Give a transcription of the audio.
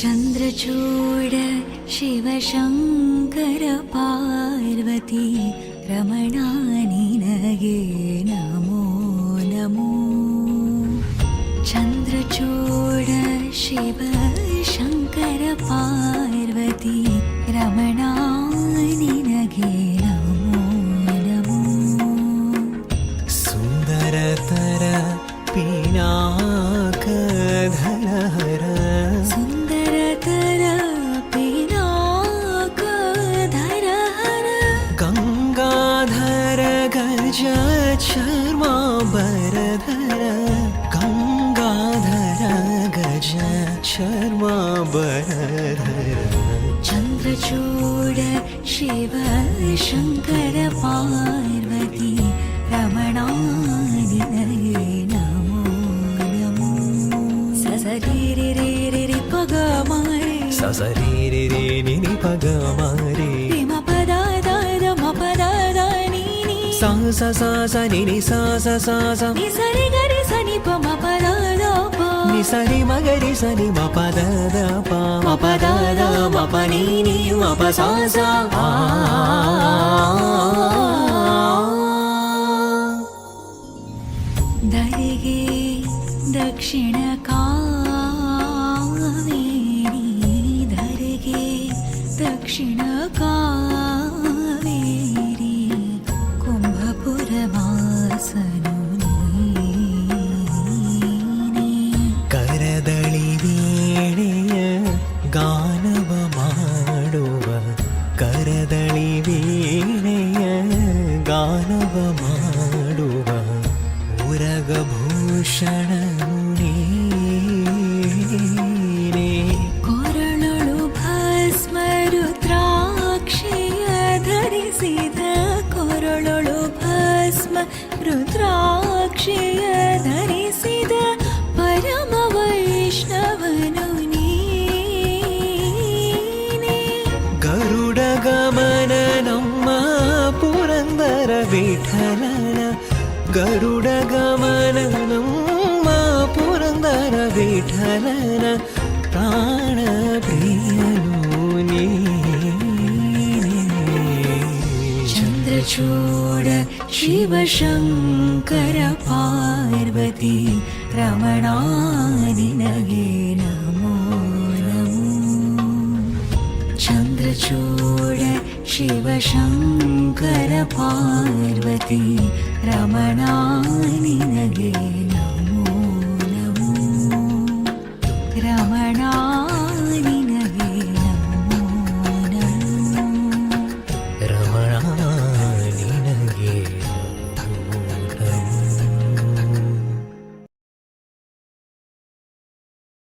ಚಂದ್ರಚೂಡ ಶಿವಶಂಕರ ಪಾರ್ವತಿ ರಮಣ ನಿನಗೆ ನಮೋ ನಮೋ. ಚಂದ್ರಚೂಡ ಶಿವಶಂಕರ ಪಾರ್ವತಿ ರಮಣ ನಿನಗೆ ನಮೋ ನಮೋ. ಸುಂದರತರ ಪಿನಾಕಧರ ಸುಂದರತರ ಪಿನಾಕಧರ ಗಂಗಾಧರ ಗಜ ಚರ್ಮಾಂಬರಧರ ಗಂಗಾಧರ ಗಜ ಚರ್ಮಾಂಬರಧರ. ಚಂದ್ರಚೂಡ ಶಿವ ಶಂಕರ ಪಾರ್ವತಿ ರಮಣ ನಿನಗೆ ನಮೋ ನಮೋ. ಸಸರಿ ರೇ ರೇ ರೇ ಪಗ ಮಾರೆ ಸಸರಿ ರೇ ರೇ ನಿ ನಿ ಪಗ ಮಾರೆ ಮ ಪದ ದ ದ ಮ ಪದ ದ ನೀ ನೀ ಸಾ ಸ ಸಾ ಸ ನಿ ನಿ ಸಾ ಸ ಸಾ ಸ ನಿ ಸರಿ ಗರಿ ಸನಿ ಪ ಮ ಪದ ದ ಪ ನಿ ಸರಿ ಮಗರಿ ಸನಿ ಮ ಪದ ದ ಪ ಮ ಪದ ದ ಮ ಪ ನಿ ನಿ ಮ ಪ ಸಾ ಸ ಆ. ಧರೆಗೆ ದಕ್ಷಿಣ ಕಾವೇರಿ ಧರೆಗೆ ದಕ್ಷಿಣ ಕಾವೇರಿ ಕುಂಭಪುರ ವಾಸನು ನೀನೇ. ಕರದಳಿ ವೀಣೆಯ ಗಾನವ ಮಾಡುವ ಕರದಳಿ ವೀಣೆಯ ಗಾನವ ಮಾಡುವ ಉರಗಭೂಷಣ ನೀನೇ. ಕೊರಳೊಳು ಭಸ್ಮ ರುದ್ರಾಕ್ಷಿಯ ಧರಿಸಿದ ಕೊರಳೊಳು ಭಸ್ಮ ರುದ್ರಾಕ್ಷಿಯ ಧರಿಸಿದ ಪರಮ ವೈಷ್ಣವನು ನೀನೇ. ಗರುಡ ಗಮನ ನಮ್ಮ ಪುರಂದರ ವಿಠಲನ ಗರುಡ ಗಮನ ನಮ್ಮ ಪುರಂದರ ವಿಠಲನ ಪ್ರಾಣ ಪ್ರಿಯನು ನೀನೇ. ಚಂದ್ರಚೂಡ ಶಿವಶಂಕರ ಪಾರ್ವತಿ ರಮಣ ನಿನಗೆ ನಮೋ ನಮೋ. ಚಂದ್ರಚೂಡ ಶಿವಶಂಕರ ಪಾರ್ವತಿ ರಮಣ ನಿನಗೆ ನಮೋ